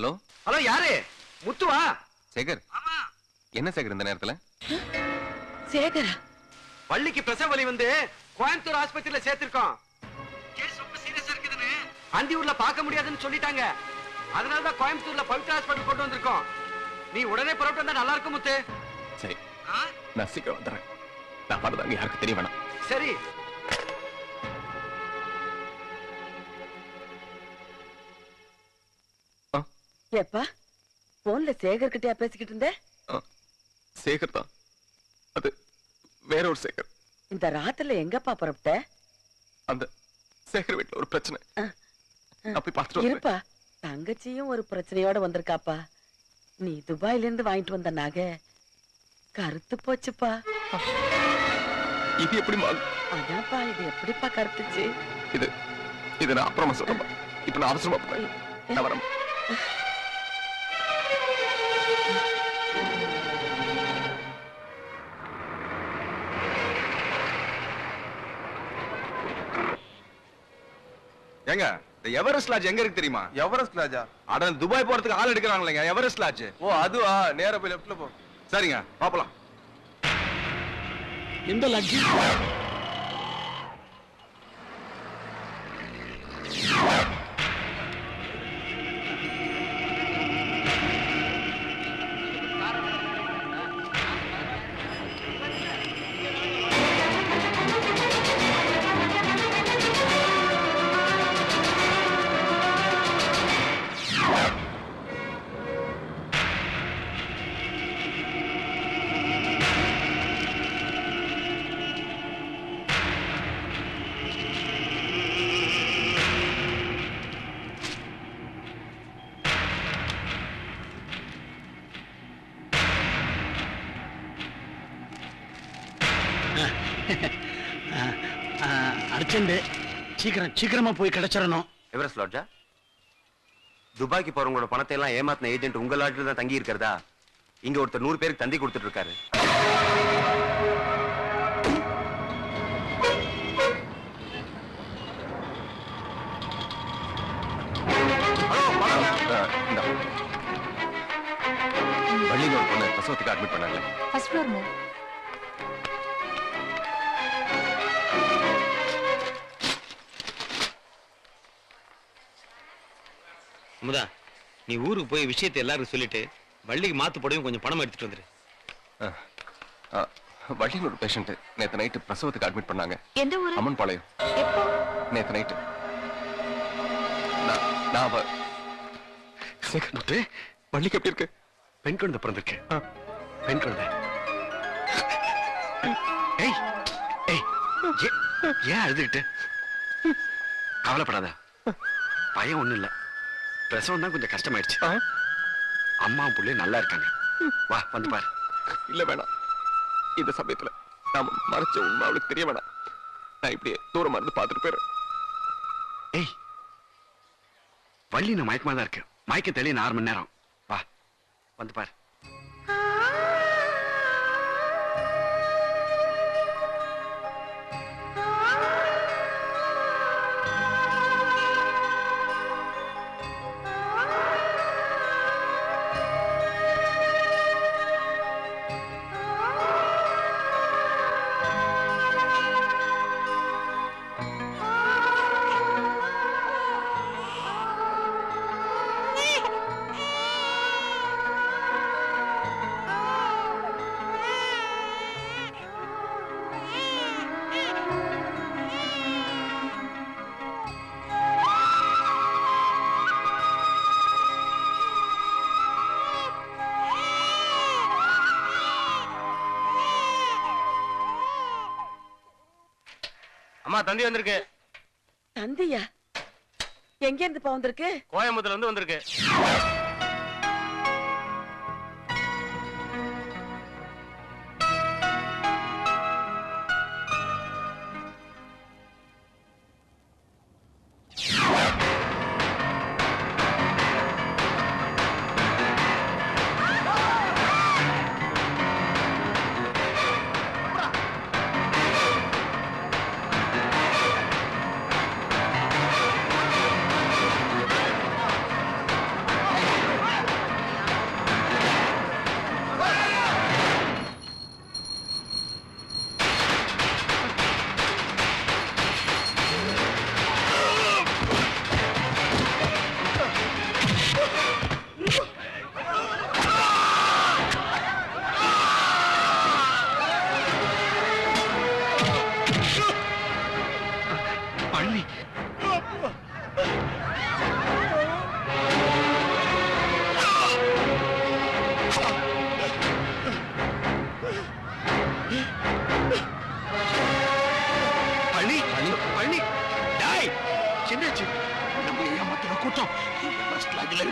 Hello hello, யாரு? முத்துவா? சேகர். ஆமா. என்ன சேகர் இந்த நேரத்துல? சேகரா? வள்ளிக்கு பிரசவ வலி வந்து கோயம்புத்தூர் ஆஸ்பத்திரியில சேர்த்திருக்கோம். கேஸ் ரொம்ப சீரியஸா இருக்குதுன்னு அந்தியூர்ல பார்க்க முடியாதுன்னு சொல்லிட்டாங்க. அதனால தான் கோயம்புத்தூர்ல பவித்ரா ஹாஸ்பிட்டல் கொண்டு வந்திருக்கோம். நீ உடனே புறப்பட்டு வந்தா நல்லா இருக்கும் முத்து. சரி, நான் சீக்கிரம் வந்துடுறேன். நான் வரதாங்க யாருக்கு தெரிய வேணாம். சரி. ஏப்பா, போன்ல சேகர் கிட்டயா பேசிக்கிட்டு இருந்த? சேகர் தான். அது வேற ஒரு சேகர். இந்த ராத்திரில எங்கப்பா புறப்பட்ட? அந்த சேகர் வீட்டுல ஒரு பிரச்சனை. அப்படி பார்த்துட்டு இருப்பா, தங்கச்சியும் ஒரு பிரச்சனையோட வந்திருக்காப்பா. நீ துபாயில இருந்து வாங்கிட்டு வந்த நகை கருத்து போச்சுப்பா. இது எப்படி? அதான்ப்பா, இது எப்படிப்பா கருத்துச்சு? இது நான் அப்புறமா சொல்றேன். இப்ப நான் அவசரமா போறேன். நான் வரேன். ஏங்க, இந்த எவரெஸ்ட் லாட்ஜ் எங்க இருக்கு தெரியுமா? எவரெஸ்ட் லாட்ஜா? அட துபாய் போறதுக்கு ஆள் எடுக்கறாங்களேங்க, எவரெஸ்ட் லாட்ஜ். ஓ அதுவா? நேரா போய் லெஃப்ட்ல போ. சரிங்க, பாப்பலாம். எந்த லாட்ஜ்? அர்ஜென்ட், சீக்கிரமா போய் கிடைச்சிடணும். எவரெஸ்ட் லாட்ஜா? துபாய்க்கு போறவங்களோட பணத்தை எல்லாம் ஏமாத்தின ஏஜென்ட் உங்க லாட்ஜில் தான் தங்கி இருக்கிறதா? இங்க ஒருத்தர் 100 பேருக்கு தந்தி கொடுத்துட்டு இருக்காரு. வள்ளின்னு ஒரு பொண்ணு பிரசவத்துக்கு அட்மிட் பண்ணாங்க. ஃபர்ஸ்ட் ஃப்ளோர்ங்க. அமுதா, நீ ஊருக்கு போய் விஷயத்தை எல்லாருக்கும் சொல்லிட்டு வள்ளிக்கு மாத்து போடவும் கொஞ்சம் பணம் எடுத்துட்டு வந்துரு. வள்ளின்னு ஒரு பேஷண்ட் நேத்து நைட்டு பிரசவத்துக்கு அட்மிட் பண்ணாங்க. எந்த ஊரு? அம்மன் பாளையம். எப்போ? நேத்து நைட்டு. சேகர் முத்து, வள்ளிக்கு எப்படி இருக்கு? பெண் குழந்தை பிறந்திருக்கு. பெண் குழந்தை. ஏய் ஏய், ஏன் அழுதுகிட்டு? கவலைப்படாத, பயம் ஒண்ணும் இல்ல. பிரசவம் தான் கொஞ்சம் கஷ்டமாயிடுச்சு. அம்மா புள்ளி நல்லா இருக்காங்க. வா வந்து பாரு. இல்ல வேணாம், இந்த சமயத்துல நாம மறைச்ச உண்மை அவளுக்கு தெரிய வேணாம். நான் இப்படியே தூரமா இருந்து பார்த்துட்டு போயிடுறேன். ஏய், வள்ளி நான் மயக்கமா தான் இருக்கு. மயக்க தெளிய 6 மணி நேரம். வா வந்து பாரு. அம்மா, தந்தி வந்திருக்கு. தந்தியா? எங்க இருந்து வந்திருக்கு? கோயம்புத்தூர்ல இருந்து வந்திருக்கு.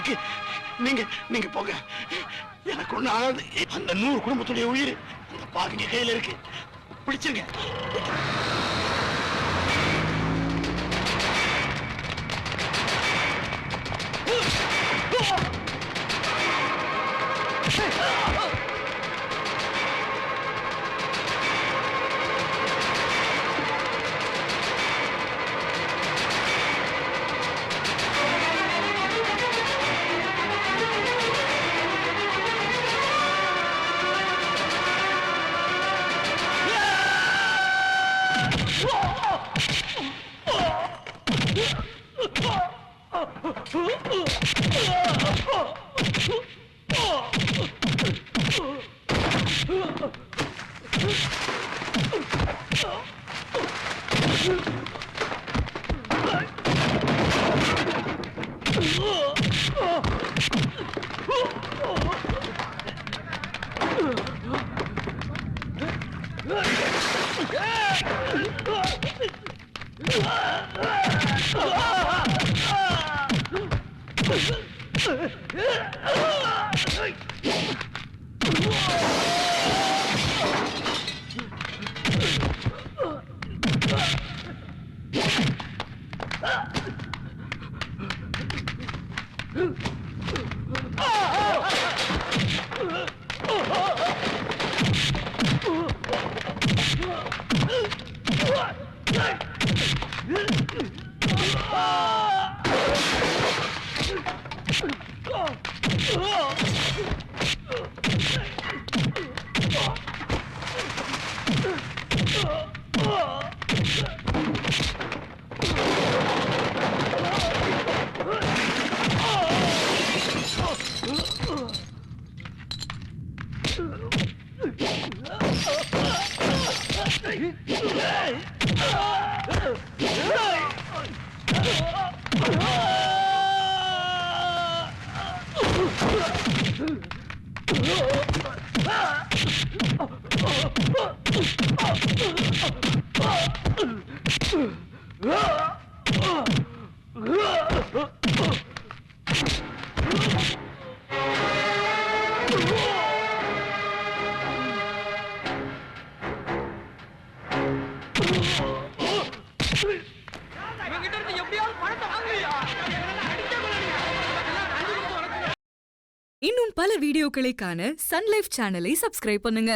இருக்கு. நீங்க நீங்க போங்க, எனக்கு ஒண்ணு ஆகாது. அந்த 100 குடும்பத்துடைய உயிர் அந்த பாக்குங்க கையில இருக்கு. பிடிச்சிருங்க. இன்னும் பல வீடியோக்களை காண சன் லைஃப் சேனலை சப்ஸ்கிரைப் பண்ணுங்க.